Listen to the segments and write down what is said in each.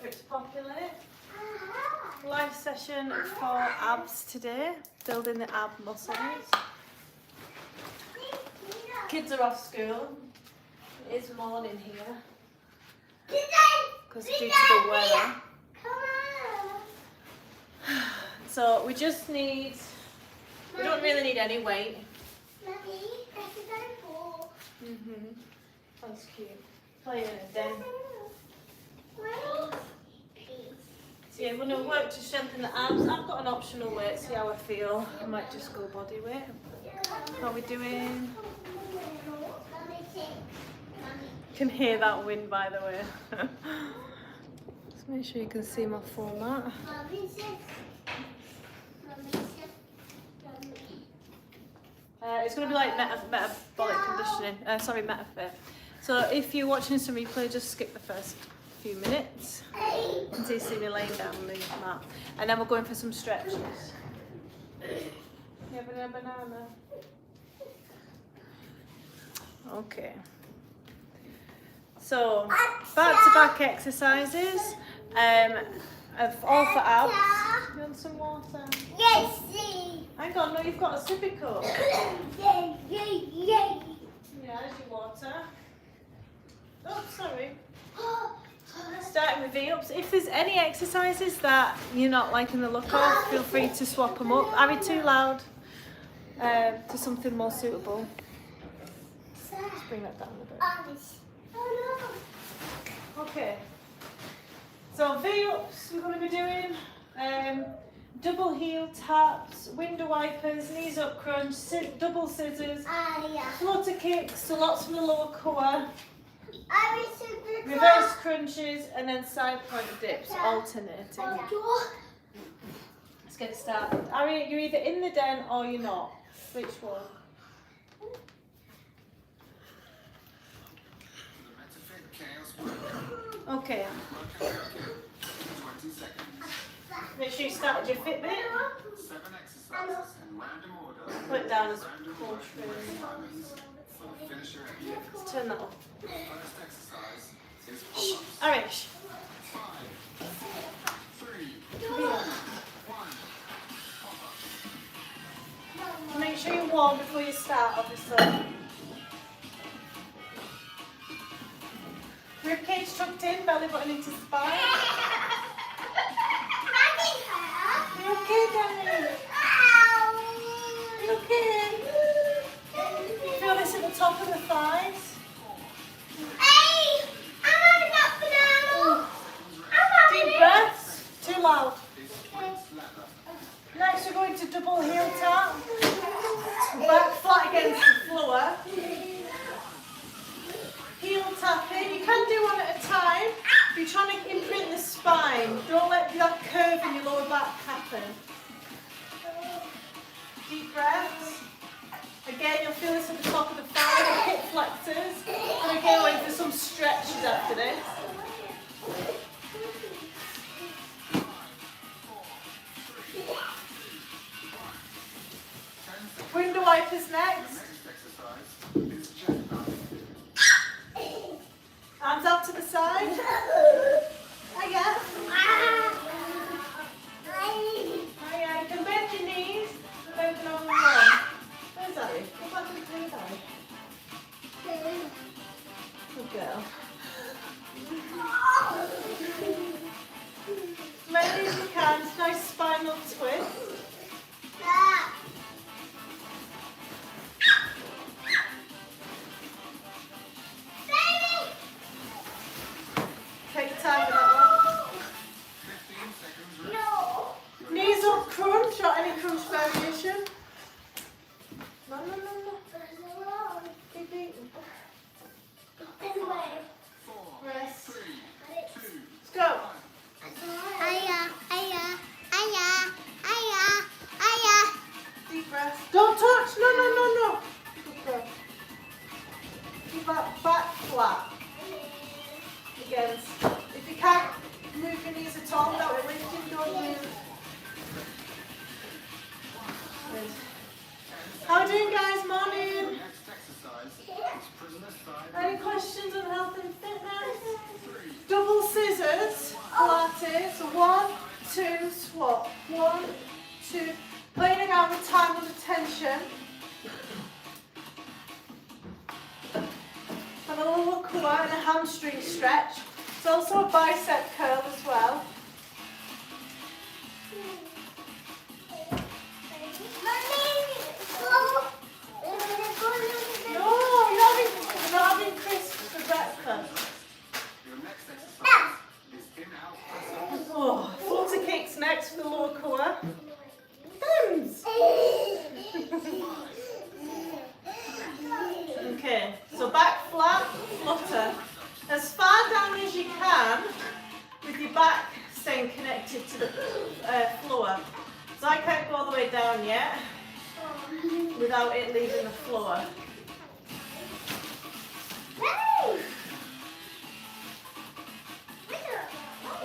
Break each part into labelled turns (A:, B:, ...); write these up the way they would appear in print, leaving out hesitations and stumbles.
A: for it to populate. Live session for abs today, building the ab muscles. Kids are off school. It is morning here because due to the weather. So we just need, we don't really need any weight. That's cute. Playing in a den. So yeah, we're going to work to strengthen the abs. I've got an optional weight, see how I feel. I might just go body weight. How are we doing? Can hear that wind, by the way. Let's make sure you can see my format. It's going to be like metabolic conditioning. Sorry, metafit. So if you're watching some replay, just skip the first few minutes until you see me laying down on the mat, and then we're going for some stretches. Yeah, banana. Okay. So back-to-back exercises. Of all for abs. You want some water?
B: Yes.
A: Hang on, no, you've got a sippy cup.
B: Yay.
A: Yeah, there's your water. Oh, sorry. Starting with V-ups. If there's any exercises that you're not liking the look of, feel free to swap them up. Are we too loud? To something more suitable. Let's bring that down a bit. Okay. So V-ups we're going to be doing. Double heel taps, window wipers, knees up crunch, double scissors, flutter kicks, so lots from the lower core, reverse crunches, and then side pointer dips, alternating. Let's get started. Ari, you're either in the den or you're not. Which one? Okay. Make sure you start with your Fitbit. Put it down as push really. Let's turn that off. Shh. Arish. Make sure you're warm before you start, obviously. Ribcage tucked in, belly button into spine. You okay, Danny? You okay? Feel this at the top of the thighs.
B: Hey, I'm having that banana.
A: Deep breaths. Too loud. Next we're going to double heel tap. Back flat against the floor. Heel tapping. You can do one at a time. If you're trying to imprint the spine, don't let that curve in your lower back happen. Deep breaths. Again, you'll feel this at the top of the thigh, the hip flexors. And again, going for some stretches after this. Window wipers next. Arms out to the side. Hiya. Hiya. You can bend your knees. Bend over the arm. Where's Abby? Go back to the green eye. Good girl. As many as you can. It's a nice spinal twist. 2, swap. 1, 2. Playing around with time under tension. And a lower core and a hamstring stretch. It's also a bicep curl as well. No, you're not having crisps for breakfast.
C: Your next exercise is in-out press-ups.
A: Oh, flutter kicks next for the lower core. Thumbs. Okay, so back flat, flutter. As far down as you can, with your back staying connected to the floor. So I can't go all the way down yet, without it leaving the floor.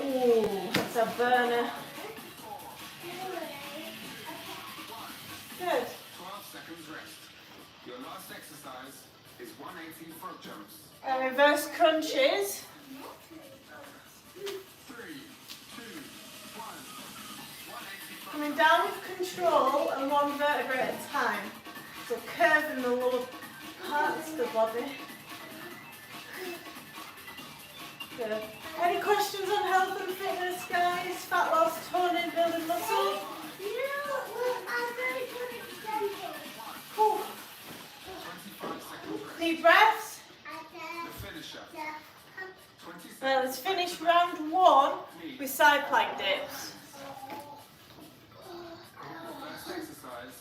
A: Ooh, that's a burner. Good.
C: 12 seconds rest. Your last exercise is 180 frog jumps.
A: Reverse crunches.
C: 3, 2, 1. 180 frog
A: Coming down with control and one vertebra at a time. So curving the lower parts of the body. Good. Any questions on health and fitness, guys? Fat loss, toning, building muscle? Cool.
C: 25 seconds rest.
A: Deep breaths.
C: The finisher. 20 seconds.
A: Well, let's finish round 1 with side plank dips.
C: Your first exercise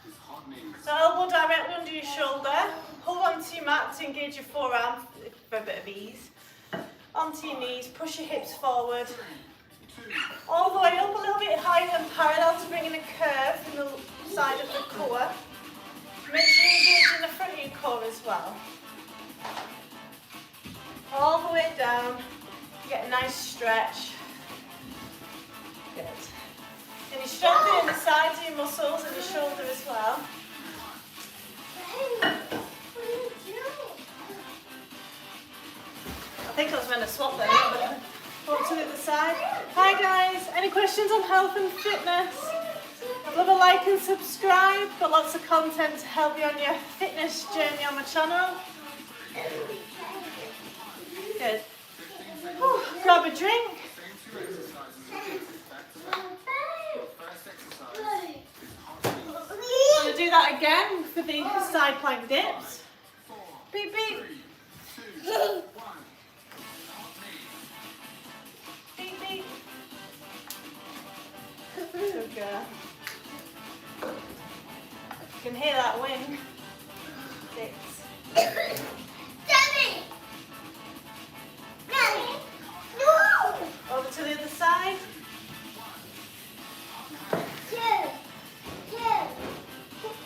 C: is hot knees.
A: So elbow directly under your shoulder. Hold onto your mat to engage your forearm for a bit of ease. Onto your knees, push your hips forward.
C: 2,
A: All the way up a little bit higher and parallel to bring in a curve in the side of the core. Make sure you engage in the front of your core as well. All the way down. You get a nice stretch. Good. And you're strengthening the sides of your muscles and your shoulder as well. I think I was meant to swap them, but go to the other side. Hi guys, any questions on health and fitness? I'd love a like and subscribe. Got lots of content to help you on your fitness journey on my channel. Good. Whew, grab a drink.
C: same 2 exercises repeated back to back. Your first exercise is hot knees.
A: I'm going to do that again for the side plank dips.
C: 4,
A: Beep beep.
C: 3, 2, 1. Hot knees.
A: Beep beep. Good girl. You can hear that wind. 6. Over to the other side.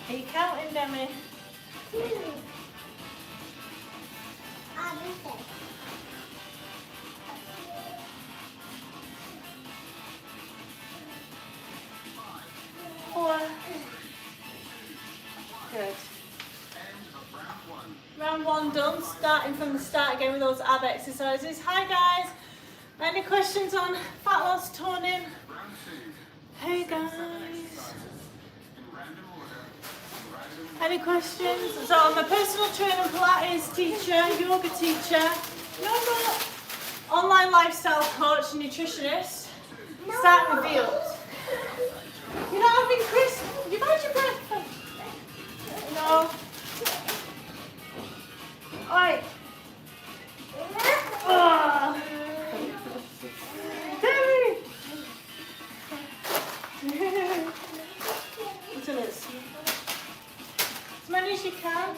A: Are you counting, Demi? 4. Good.
C: End of round 1.
A: Round 1 done. Starting from the start again with those ab exercises. Hi guys. Any questions on fat loss, toning?
C: Round 2.
A: Hey guys.
C: Exercises in random order. Random.
A: Any questions? So I'm a personal trainer, Pilates teacher, yoga teacher, online lifestyle coach, nutritionist. Start reveals. You're not having crisp. You've had your breakfast. No. Oi. Oh. Terry. Until it's as many as you can.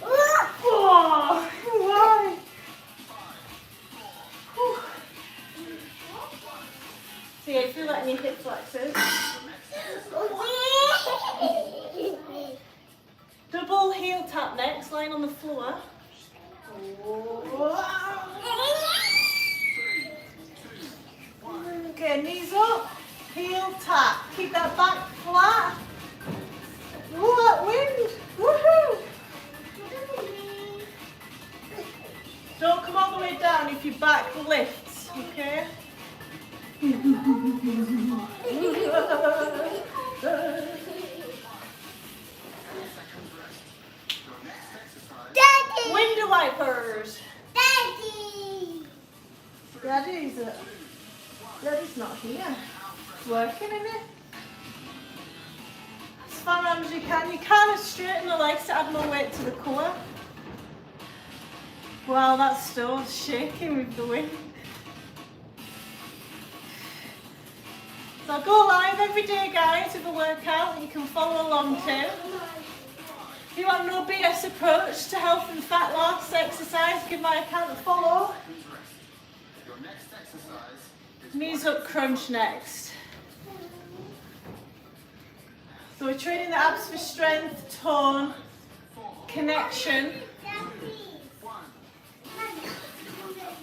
A: Oh, why? Whew. So yeah, feel that in your hip flexors. Double heel tap next, lying on the floor. Okay, knees up, heel tap. Keep that back flat. Ooh, that wind. Woohoo! Don't come all the way down if your back lifts, okay?
B: Daddy!
A: Window wipers.
B: Daddy!
A: Daddy's not here. Working in it. As far around as you can. You kind of straighten the legs to add more weight to the core. Wow, that's still shaking with the wind. So I'll go live every day, guys, with a workout that you can follow along to. If you want no BS approach to health and fat loss exercise, give my account a follow.
C: Your next exercise is
A: Knees up crunch next. So we're training the abs for strength, tone, connection.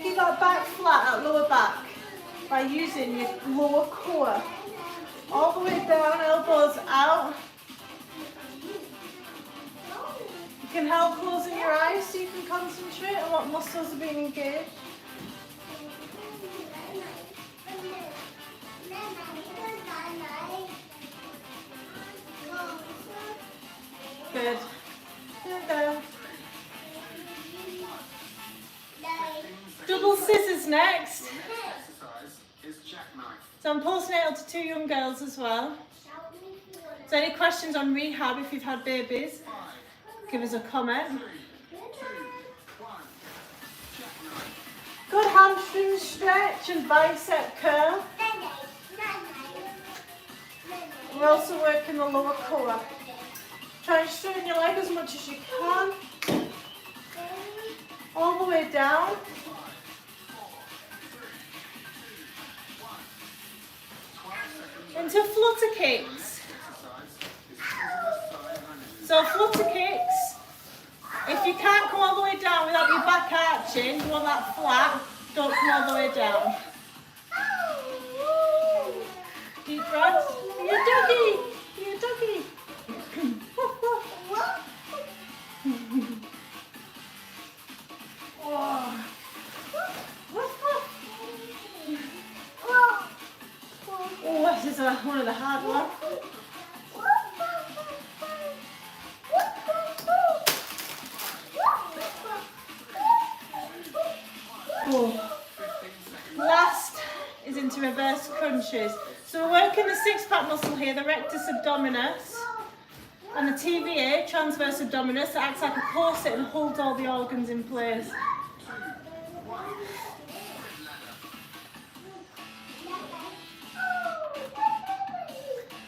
A: Keep that back flat, that lower back, by using your lower core. All the way down, elbows out. You can help closing your eyes so you can concentrate on what muscles are being engaged. Good. Good. Double scissors next.
C: exercise is jackknife.
A: So I'm postnatal to 2 young girls as well. So any questions on rehab if you've had babies, give us a comment.
C: 3, 2, 1. Jackknife.
A: Good hamstring stretch and bicep curl. We're also working the lower core. Try and straighten your leg as much as you can. All the way down. Into flutter kicks. So flutter kicks, if you can't come all the way down without your back arching, you want that flat, don't come all the way down. Deep breath. You're a doggy. You're a doggy. Oh, this is one of the hard ones. Oh. Last is into reverse crunches. So we're working the six-pack muscle here, the rectus abdominis, and the TVA, transverse abdominis, that acts like a corset and holds all the organs in place.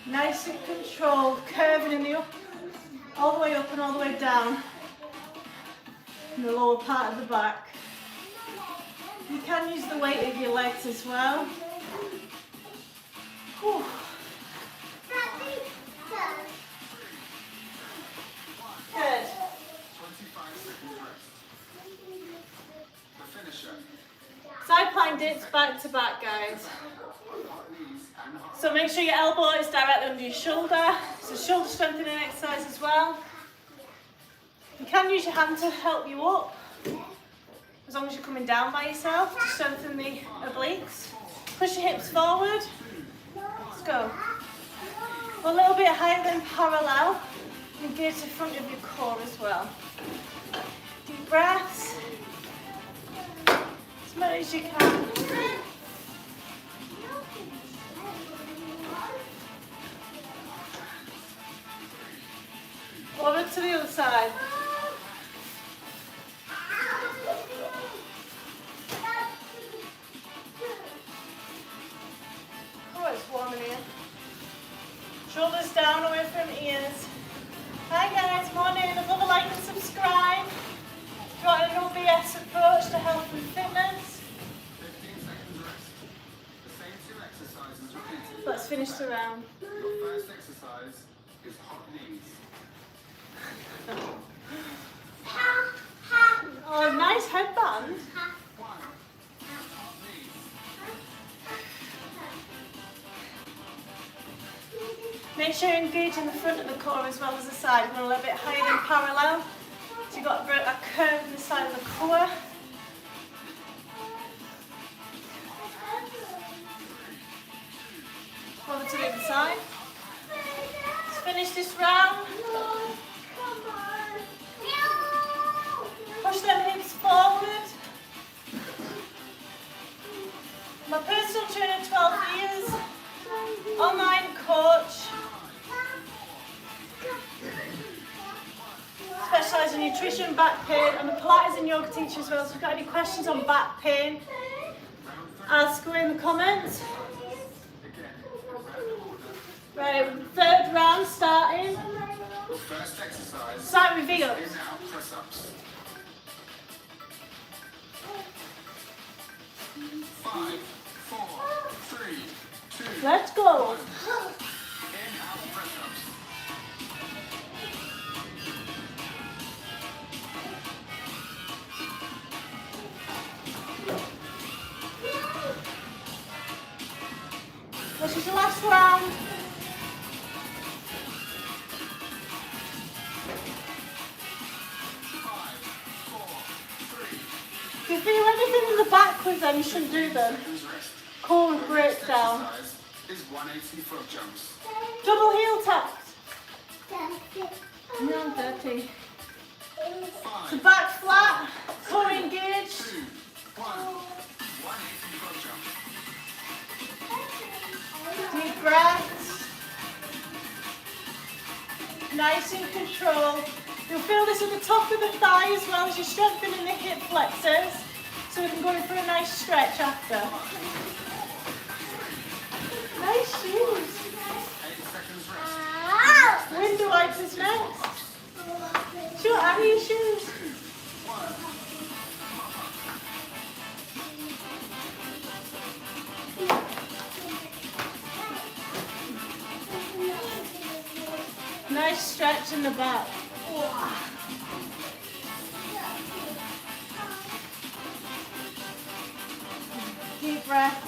A: Nice and controlled, curving in the up, all the way up and all the way down, in the lower part of the back. You can use the weight of your legs as well. Whew. Good.
C: 25 seconds rest. The finisher.
A: Side plank dips back to back, guys. So make sure your elbow is directly under your shoulder. It's a shoulder strengthening exercise as well. You can use your hand to help you up, as long as you're coming down by yourself to strengthen the obliques. Push your hips forward. Let's go. A little bit higher than parallel. Engage the front of your core as well. Deep breaths. As much as you can. Over to the other side. Oh, it's warm in here. Shoulders down, away from ears. Hi guys, morning. I'd love a like and subscribe. If you want an OBS approach to health and fitness.
C: 15 seconds rest. The same 2 exercises repeated.
A: Let's finish the round.
C: Your first exercise is hot knees.
A: Oh, nice headband.
C: 1. Hot knees.
A: Make sure you're engaging the front of the core as well as the side. We're a little bit higher than parallel. So you've got a curve in the side of the core. My personal trainer, 12 years, online coach, specialise in nutrition, back pain. I'm a Pilates and yoga teacher as well, so if you've got any questions on back pain, ask away in the comments. Right, third round starting.
C: First exercise.
A: Start with V-ups.
C: In out press-ups. 5, 4, 3, 2.
A: Let's go.
C: In out press-ups.
A: This is the last round. If you feel anything in the back with them, you shouldn't do them. Core breakdown.
C: Is 180 frog jumps.
A: Double heel taps. No, 30. So back flat, core engaged.
C: 2, 1. 180 frog jumps.
A: Deep breaths. Nice and control. You'll feel this at the top of the thigh as well as you're strengthening the hip flexors. So we can go in for a nice stretch after. Nice shoes.
C: 8 seconds rest.
A: Window wipers next. Sure, out of your shoes. Nice stretch in the back. Deep breath.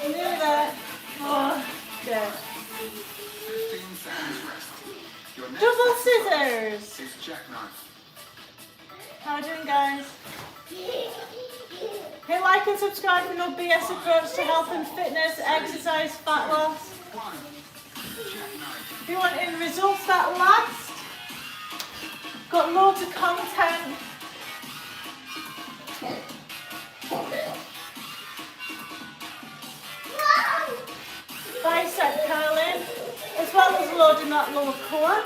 A: Nearly there. Oh, good.
C: 15 seconds rest. Your next
A: Double
C: exercise
A: scissors.
C: is jackknife.
A: How are we doing, guys? Hit like and subscribe for no BS approach to health and fitness, exercise, fat loss.
C: 1. Jackknife.
A: If you want in results that last, got loads of content. Bicep curling, as well as loading that lower core.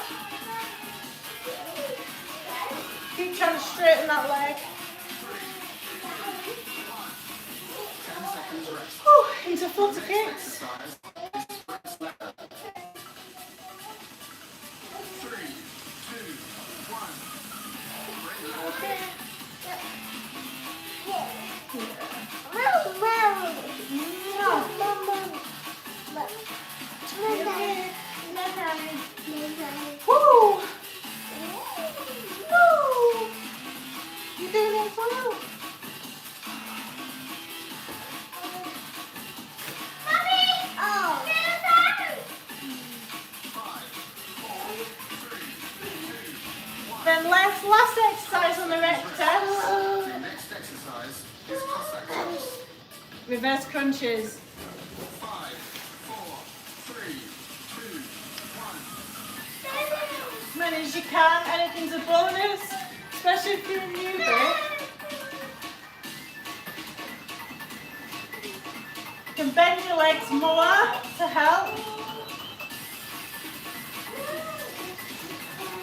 A: Keep trying to straighten that leg.
C: 10 seconds rest.
A: Whew, into flutter kicks.
C: Exercise is press ladder. 3, 2, 1. Bring your
A: Okay. Woo! Woo! You're doing it well. Then last exercise on the rep test.
C: The next exercise is Cossack jumps.
A: Reverse crunches.
C: 5, 4, 3, 2, 1.
A: As many as you can. Anything's a bonus, especially if you're a newbie. You can bend your legs more to help.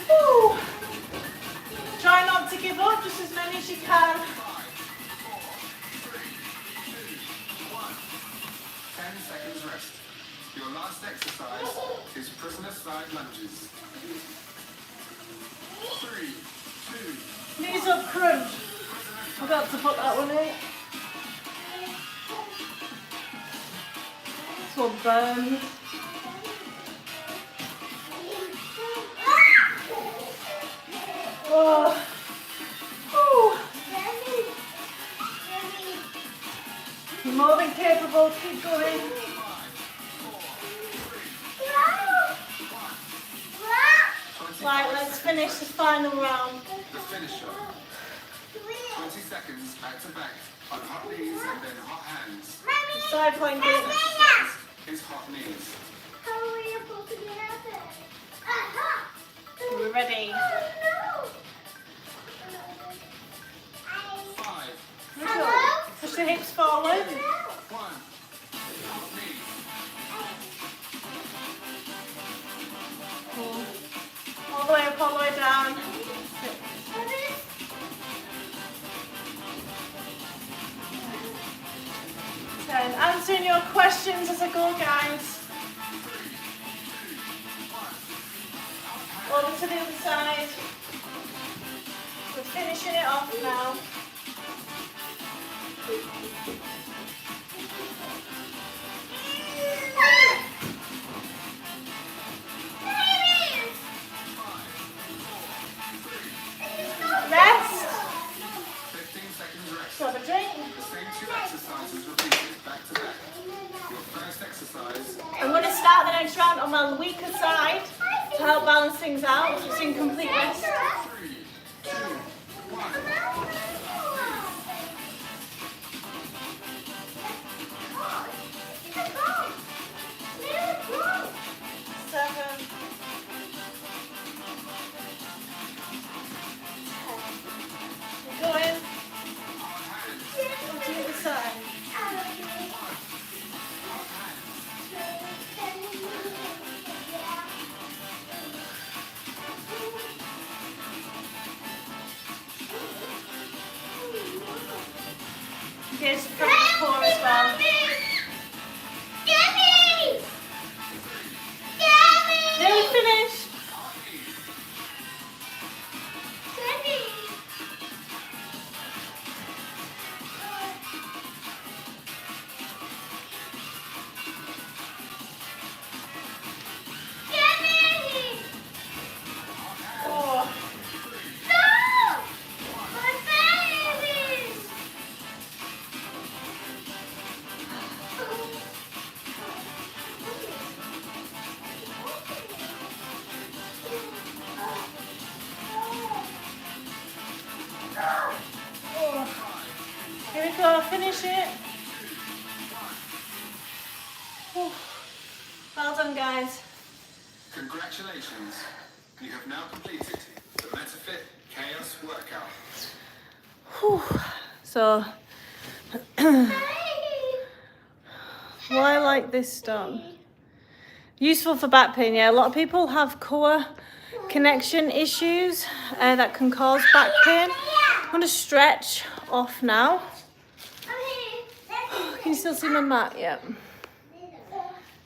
A: Woo. Try not to give up, just as many as you can.
C: 5, 4, 3, 2, 1. 10 seconds rest. Your last exercise is prisoner side lunges. 3, 2,
A: Knees up crunch. Forgot to put that one in. This one burns. Oh. Ooh. You're more than capable. Keep going. Right, let's finish the final round.
C: the finisher. 20 seconds back to back on hot knees and then hot hands.
A: Side plank
C: Next
A: it.
C: exercise is hot knees.
B: How are we supposed to get out there?
A: We're ready. hips forward.
C: 1. Knee.
A: All the way up, all the way down. 10. Answering your questions as I go, guys. Over to the other side. We're finishing it off now. Rest.
C: 15 seconds rest.
A: Grab a drink.
C: The same 2 exercises repeated back to back. Your first exercise.
A: I'm going to start the next round on my weaker side to help balance things out. It's in complete rest.
C: 3, 2, 1.
A: 7. 10. You're going. To the other side. Engage the front of the core as well. Nearly finished. Oh. Here we go, finish it. Whew. Well done, guys.
C: Congratulations. You have now completed the MetaFit Chaos Workout.
A: Whew. So, why I like this done? Useful for back pain, yeah. A lot of people have core connection issues that can cause back pain. I'm going to stretch off now. Can you still see my mat? Yeah.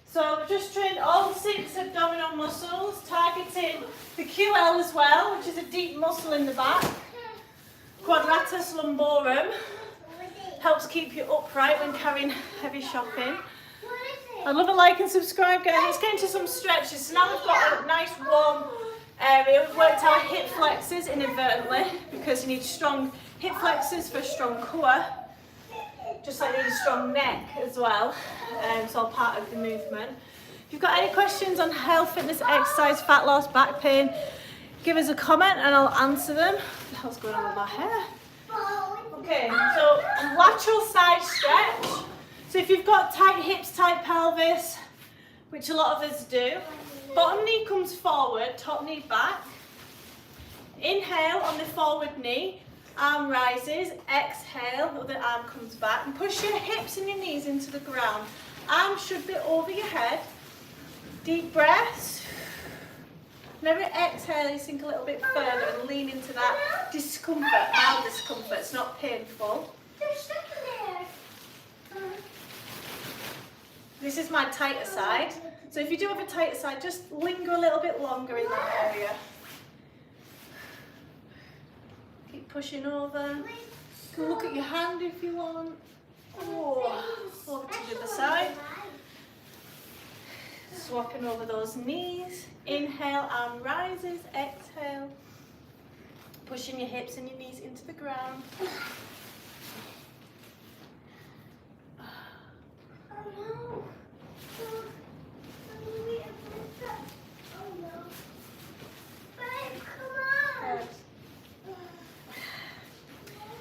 A: So I've just trained all 6 abdominal muscles, targeting the QL as well, which is a deep muscle in the back. Quadratus lumborum helps keep you upright when carrying heavy shopping. I'd love a like and subscribe, guys. Let's get into some stretches. So now we've got a nice warm area. We've worked our hip flexors inadvertently because you need strong hip flexors for a strong core, just like you need a strong neck as well. It's all part of the movement. If you've got any questions on health, fitness, exercise, fat loss, back pain, give us a comment and I'll answer them. What the hell's going on with my hair? Okay, so lateral side stretch. So if you've got tight hips, tight pelvis, which a lot of us do, bottom knee comes forward, top knee back. Inhale on the forward knee, arm rises, exhale, the other arm comes back, and push your hips and your knees into the ground. Arms should be over your head. Deep breaths. Whenever you exhale, you sink a little bit further and lean into that discomfort, mild discomfort. It's not painful. This is my tighter side. So if you do have a tighter side, just linger a little bit longer in that area. Keep pushing over. You can look at your hand if you want. Oh, over to the other side. Swapping over those knees. Inhale, arm rises. Exhale. Pushing your hips and your knees into the ground.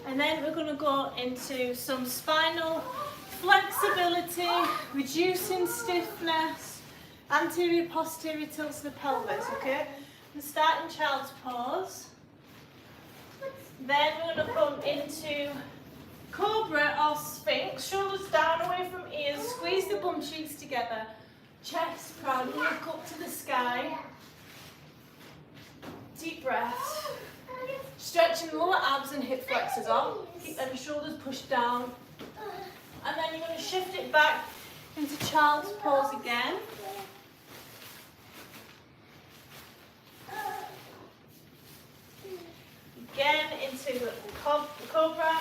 A: And then we're going to go into some spinal flexibility, reducing stiffness, anterior posterior tilt to the pelvis, okay? And start in child's pose. Then we're going to come into Cobra or Sphinx, shoulders down away from ears, squeeze the bum cheeks together, chest proud, look up to the sky. Deep breath. Stretching lower abs and hip flexors up. Keep them shoulders pushed down. And then you're going to shift it back into child's pose again. Again into the cobra.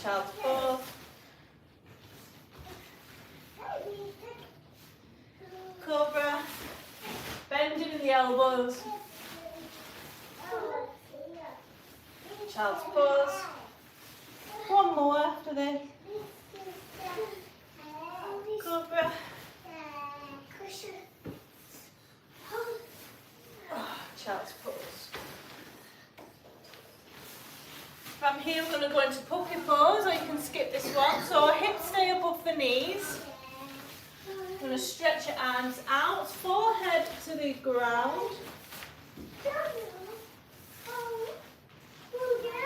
A: Child's pose. Cobra. Bending in the elbows. Child's pose. One more after this. Cobra. Child's pose. From here we're going to go into puppy pose, or you can skip this one. So hips stay above the knees. You're going to stretch your arms out, forehead to the ground.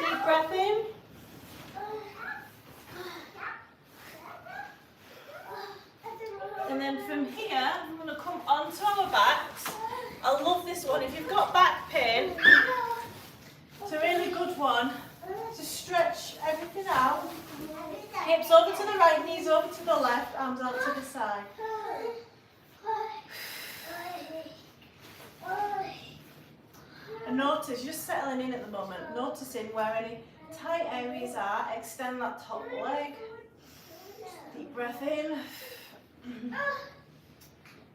A: Deep breath in. And then from here, I'm going to come onto our backs. I love this one. If you've got back pain, it's a really good one. Just stretch everything out. Hips over to the right, knees over to the left, arms out to the side. And notice, just settling in at the moment, noticing where any tight areas are. Extend that top leg. Deep breath in.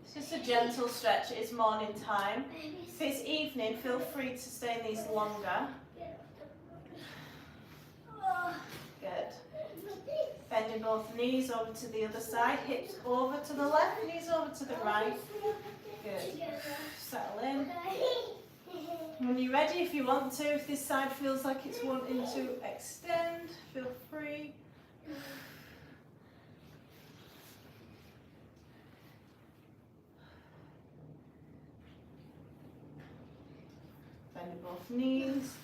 A: It's just a gentle stretch. It's morning time. If it's evening, feel free to stay in these longer. Good. Bending both knees over to the other side. Hips over to the left, knees over to the right. Good. Settle in. When you're ready, if you want to, if this side feels like it's wanting to extend, feel free. Bending both knees.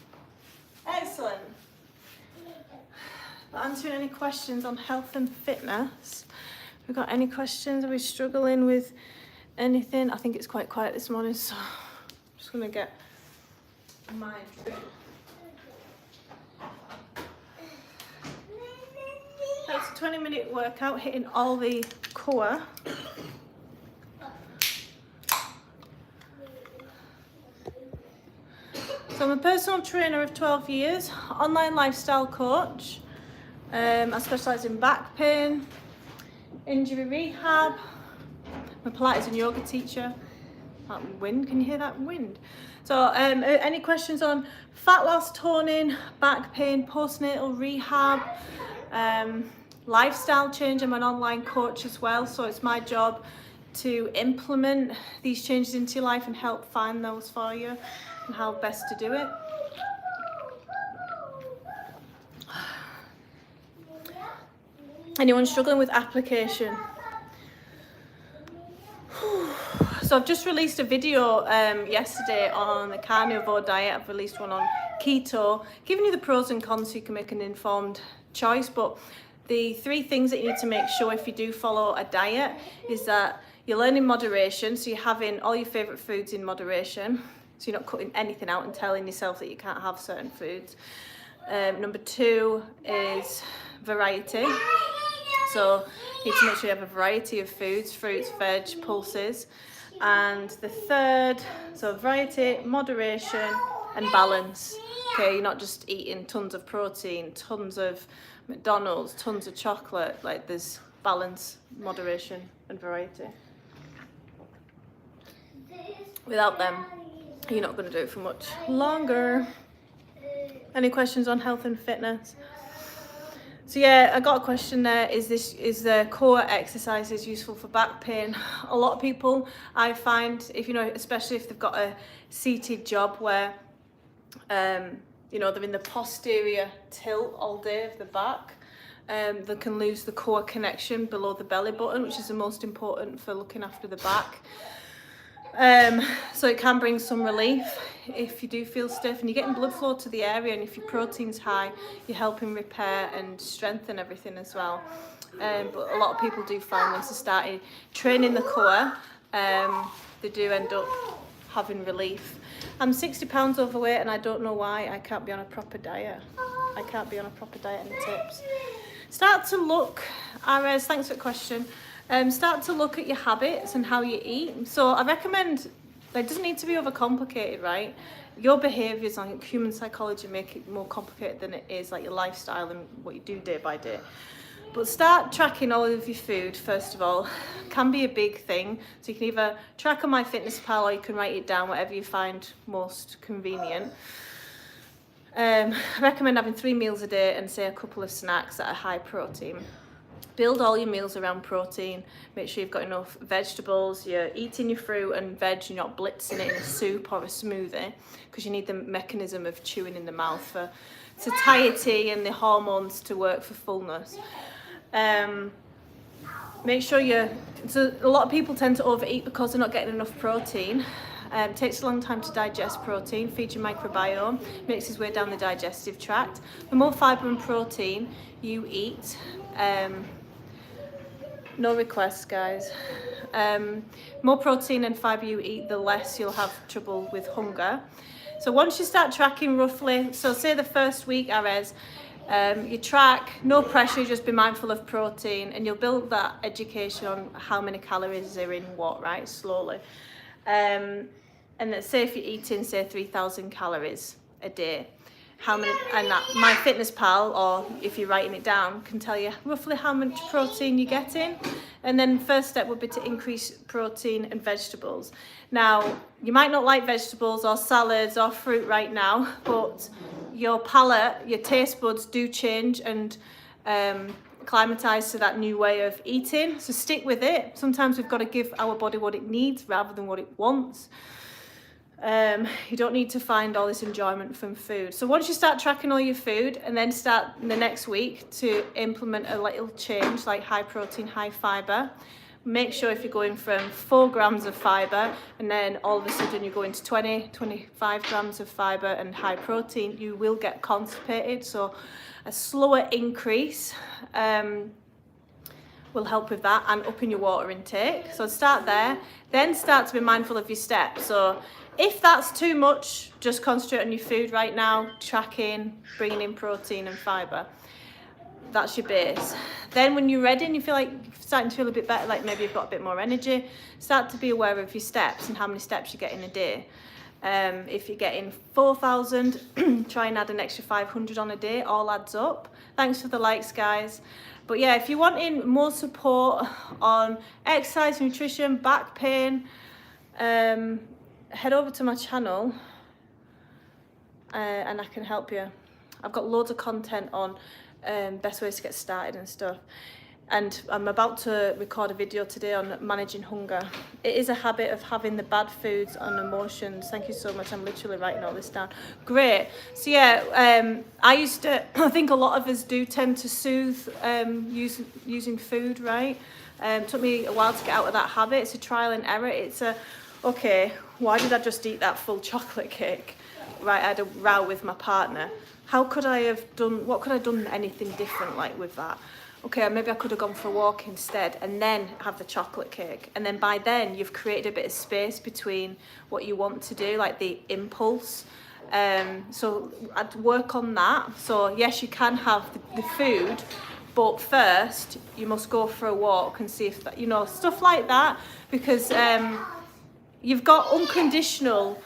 A: Excellent. Answering any questions on health and fitness. Have we got any questions? Are we struggling with anything? I think it's quite quiet this morning, so I'm just going to get my drink. That's a 20-minute workout, hitting all the core. So I'm a personal trainer of 12 years, online lifestyle coach. I specialise in back pain, injury rehab. I'm a Pilates and yoga teacher. That wind, can you hear that wind? So any questions on fat loss, toning, back pain, postnatal rehab, lifestyle change? I'm an online coach as well, so it's my job to implement these changes into your life and help find those for you and how best to do it. Anyone struggling with application? So I've just released a video yesterday on the carnivore diet. I've released one on keto, giving you the pros and cons so you can make an informed choice. But the 3 things that you need to make sure if you do follow a diet is that you're learning moderation, so you're having all your favourite foods in moderation, so you're not cutting anything out and telling yourself that you can't have certain foods. Number 2 is variety. So you need to make sure you have a variety of foods, fruits, veg, pulses. And the 3rd, so variety, moderation and balance. Okay, you're not just eating tons of protein, tons of McDonald's, tons of chocolate. Like, there's balance, moderation and variety. Without them, you're not going to do it for much longer. Any questions on health and fitness? So yeah, I got a question there. Is the core exercises useful for back pain? A lot of people, I find, if you know, especially if they've got a seated job where, you know, they're in the posterior tilt all day of the back, they can lose the core connection below the belly button, which is the most important for looking after the back. So it can bring some relief if you do feel stiff, and you're getting blood flow to the area, and if your protein's high, you're helping repair and strengthen everything as well. But a lot of people do find once they started training the core, they do end up having relief. I'm 60 pounds overweight and I don't know why I can't be on a proper diet. I can't be on a proper diet. Any tips? Start to look, Ares, thanks for the question. Start to look at your habits and how you eat. So I recommend, it doesn't need to be overcomplicated, right? Your behaviours, like human psychology, make it more complicated than it is, like your lifestyle and what you do day by day. But start tracking all of your food, first of all. Can be a big thing. So you can either track on MyFitnessPal or you can write it down, whatever you find most convenient. I recommend having 3 meals a day and say a couple of snacks that are high protein. Build all your meals around protein. Make sure you've got enough vegetables. You're eating your fruit and veg. You're not blitzing it in a soup or a smoothie, because you need the mechanism of chewing in the mouth for satiety and the hormones to work for fullness. Make sure so a lot of people tend to overeat because they're not getting enough protein. It takes a long time to digest protein. Feed your microbiome, makes its way down the digestive tract. The more fibre and protein you eat, no requests, guys. More protein and fibre you eat, the less you'll have trouble with hunger. So once you start tracking roughly, so say the first week, Ares, you track, no pressure, just be mindful of protein, and you'll build that education on how many calories are in what, right, slowly. And let's say if you're eating, say, 3,000 calories a day, how many, and that MyFitnessPal, or if you're writing it down, can tell you roughly how much protein you're getting. And then first step would be to increase protein and vegetables. Now, you might not like vegetables or salads or fruit right now, but your palate, your taste buds do change and acclimatise to that new way of eating. So stick with it. Sometimes we've got to give our body what it needs rather than what it wants. You don't need to find all this enjoyment from food. So once you start tracking all your food, and then start the next week to implement a little change, like high protein, high fibre. Make sure if you're going from 4 grams of fibre and then all of a sudden you're going to 20, 25 grams of fibre and high protein, you will get constipated. So a slower increase will help with that, and upping your water intake. So start there, then start to be mindful of your steps. So if that's too much, just concentrate on your food right now, tracking, bringing in protein and fibre. That's your base. Then when you're ready and you feel like you're starting to feel a bit better, like maybe you've got a bit more energy, start to be aware of your steps and how many steps you get in a day. If you're getting 4,000, try and add an extra 500 on a day, all adds up. Thanks for the likes, guys. But yeah, if you're wanting more support on exercise, nutrition, back pain, head over to my channel and I can help you. I've got loads of content on best ways to get started and stuff. And I'm about to record a video today on managing hunger. It is a habit of having the bad foods and emotions. Thank you so much. I'm literally writing all this down. Great. So yeah, I used to, I think a lot of us do tend to soothe using food, right? It took me a while to get out of that habit. It's a trial and error. It's okay, why did I just eat that full chocolate cake? Right, I had a row with my partner. How could I have done, what could I have done anything different like with that? Okay, maybe I could have gone for a walk instead and then have the chocolate cake. And then by then you've created a bit of space between what you want to do, like the impulse. So I'd work on that. So yes, you can have the food, but first you must go for a walk and see if that, you know, stuff like that, because you've got unconditional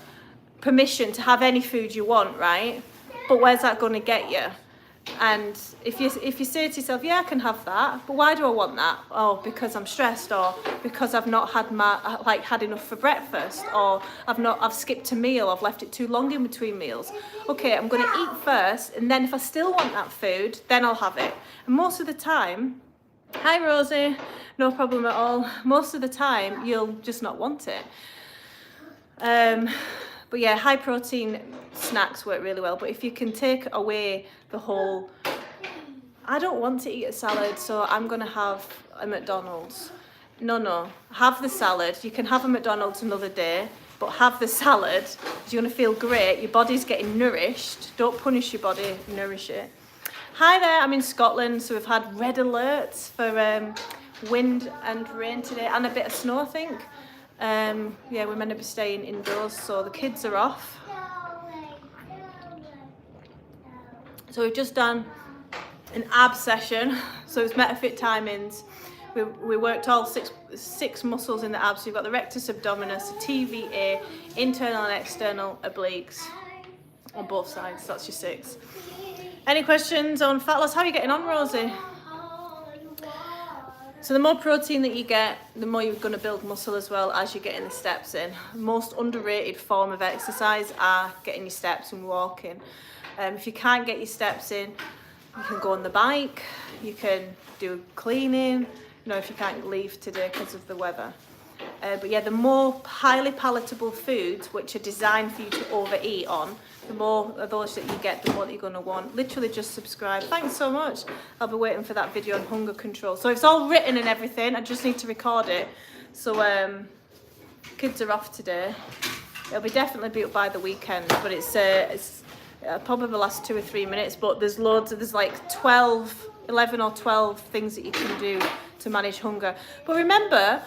A: permission to have any food you want, right? But where's that going to get you? And if you say to yourself, yeah, I can have that, but why do I want that? Oh, because I'm stressed, or because I've not had had enough for breakfast, or I've skipped a meal, I've left it too long in between meals. Okay, I'm going to eat first, and then if I still want that food, then I'll have it. And most of the time, hi Rosie, no problem at all. Most of the time, you'll just not want it. But yeah, high protein snacks work really well. But if you can take away the whole, I don't want to eat a salad, so I'm going to have a McDonald's. No. Have the salad. You can have a McDonald's another day, but have the salad. You're going to feel great. Your body's getting nourished. Don't punish your body, nourish it. Hi there, I'm in Scotland, so we've had red alerts for wind and rain today, and a bit of snow, I think. Yeah, we're meant to be staying indoors, so the kids are off. So we've just done an ab session, so it's MetaFit timings. We worked all six muscles in the abs. So you've got the rectus abdominis, the TVA, internal and external obliques on both sides. That's your 6. Any questions on fat loss? How are you getting on, Rosie? So the more protein that you get, the more you're going to build muscle as well as you're getting the steps in. The most underrated form of exercise are getting your steps and walking. If you can't get your steps in, you can go on the bike, you can do cleaning, if you can't leave today because of the weather. But yeah, the more highly palatable foods, which are designed for you to overeat on, the more of those that you get, the more that you're going to want. Literally just subscribe. Thanks so much. I'll be waiting for that video on hunger control. So it's all written and everything. I just need to record it. So kids are off today. It'll definitely be up by the weekend, but it's probably last 2 or 3 minutes. But there's like 11 or 12 things that you can do to manage hunger. But remember,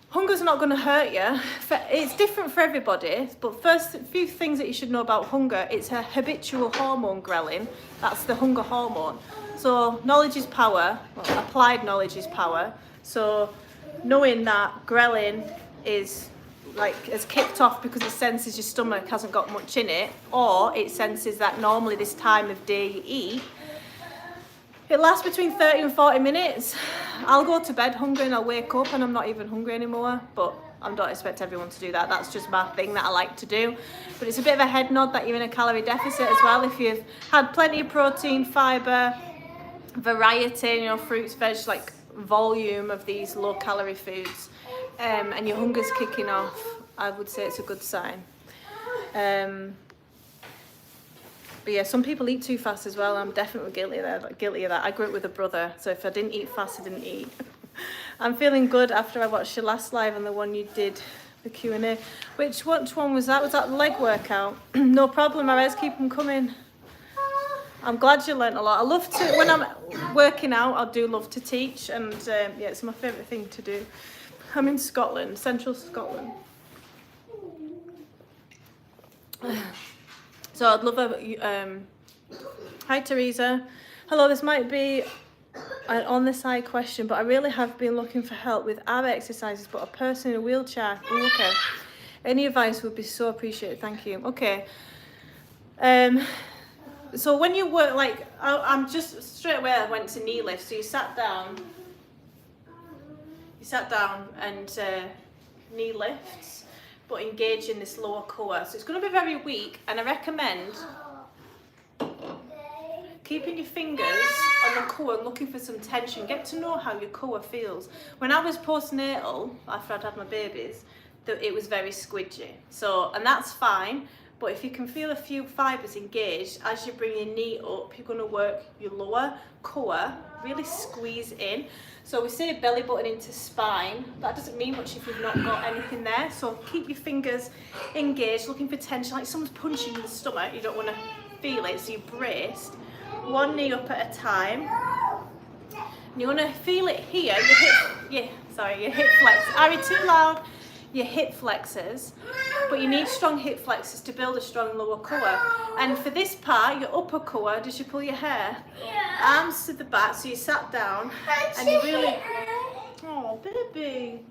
A: hunger's not going to hurt you. It's different for everybody, but first, a few things that you should know about hunger. It's a habitual hormone, ghrelin. That's the hunger hormone. So knowledge is power. Well, applied knowledge is power. So knowing that ghrelin is has kicked off because it senses your stomach hasn't got much in it, or it senses that normally this time of day you eat. It lasts between 30 and 40 minutes. I'll go to bed hungry and I'll wake up and I'm not even hungry anymore, but I don't expect everyone to do that. That's just my thing that I like to do. But it's a bit of a head nod that you're in a calorie deficit as well. If you've had plenty of protein, fibre, variety, fruits, veg, like volume of these low calorie foods, and your hunger's kicking off, I would say it's a good sign. But yeah, some people eat too fast as well. I'm definitely guilty of that. I grew up with a brother, so if I didn't eat fast, I didn't eat. I'm feeling good after I watched your last live and the one you did, the Q&A. Which one was that? Was that the leg workout? No problem, Arez, keep them coming. I'm glad you learnt a lot. I love to, when I'm working out, I do love to teach, and yeah, it's my favourite thing to do. I'm in Scotland, central Scotland. So I'd love a, hi Teresa. Hello, this might be an on the side question, but I really have been looking for help with ab exercises, but a person in a wheelchair. Oh, okay. Any advice would be so appreciated, thank you. Okay. So when you work, I'm just straight away I went to knee lift. So you sat down and knee lifts, but engage in this lower core. So it's going to be very weak, and I recommend keeping your fingers on the core and looking for some tension. Get to know how your core feels. When I was postnatal, after I'd had my babies, it was very squidgy. And that's fine, but if you can feel a few fibres engaged, as you bring your knee up, you're going to work your lower core, really squeeze in. So we say belly button into spine. That doesn't mean much if you've not got anything there. So keep your fingers engaged, looking for tension, like someone's punching in the stomach. You don't want to feel it, so you braced. One knee up at a time. And you want to feel it here. Your hip flexors. Ari, too loud. Your hip flexors. But you need strong hip flexors to build a strong lower core. And for this part, your upper core, does you pull your hair? Yeah. Arms to the back, so you sat down and you really... Oh, baby.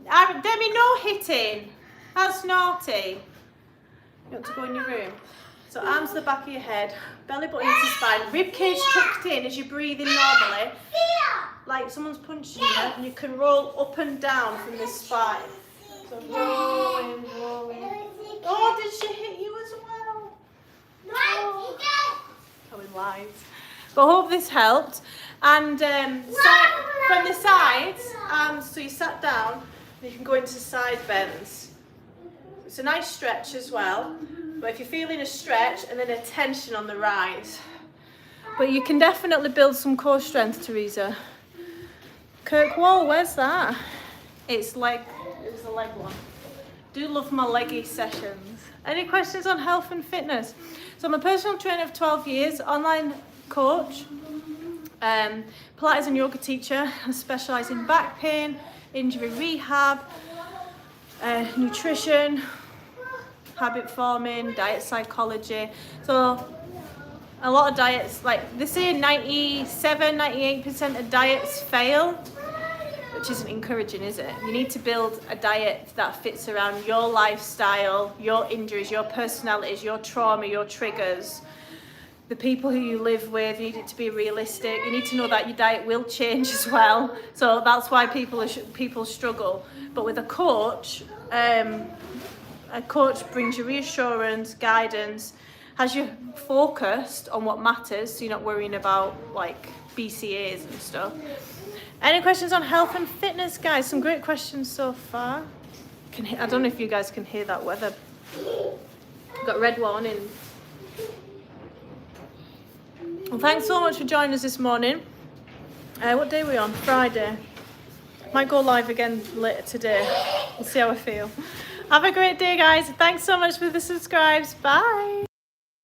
A: Demi, no hitting. That's naughty. You want to go in your room? So arms to the back of your head, belly button into spine, rib cage tucked in as you're breathing normally. Like someone's punching you, and you can roll up and down from the spine. So rolling. Oh, did she hit you as well? Oh. Coming live. But I hope this helped. And from the sides, so you sat down, you can go into side bends. It's a nice stretch as well. But if you're feeling a stretch and then a tension on the rise. But you can definitely build some core strength, Teresa. Kirkwall, where's that? It was the leg one. Do love my leggy sessions. Any questions on health and fitness? So I'm a personal trainer of 12 years, online coach, Pilates and yoga teacher. I specialise in back pain, injury rehab, nutrition, habit forming, diet psychology. So a lot of diets, like they say 97-98% of diets fail, which isn't encouraging, is it? You need to build a diet that fits around your lifestyle, your injuries, your personalities, your trauma, your triggers, the people who you live with. You need it to be realistic. You need to know that your diet will change as well. So that's why people struggle. But with a coach brings you reassurance, guidance, has you focused on what matters, so you're not worrying about like BCAs and stuff. Any questions on health and fitness, guys? Some great questions so far. I don't know if you guys can hear that weather. Got red warning. Well, thanks so much for joining us this morning. What day are we on? Friday. Might go live again later today. We'll see how I feel. Have a great day, guys. Thanks so much for the subscribes. Bye.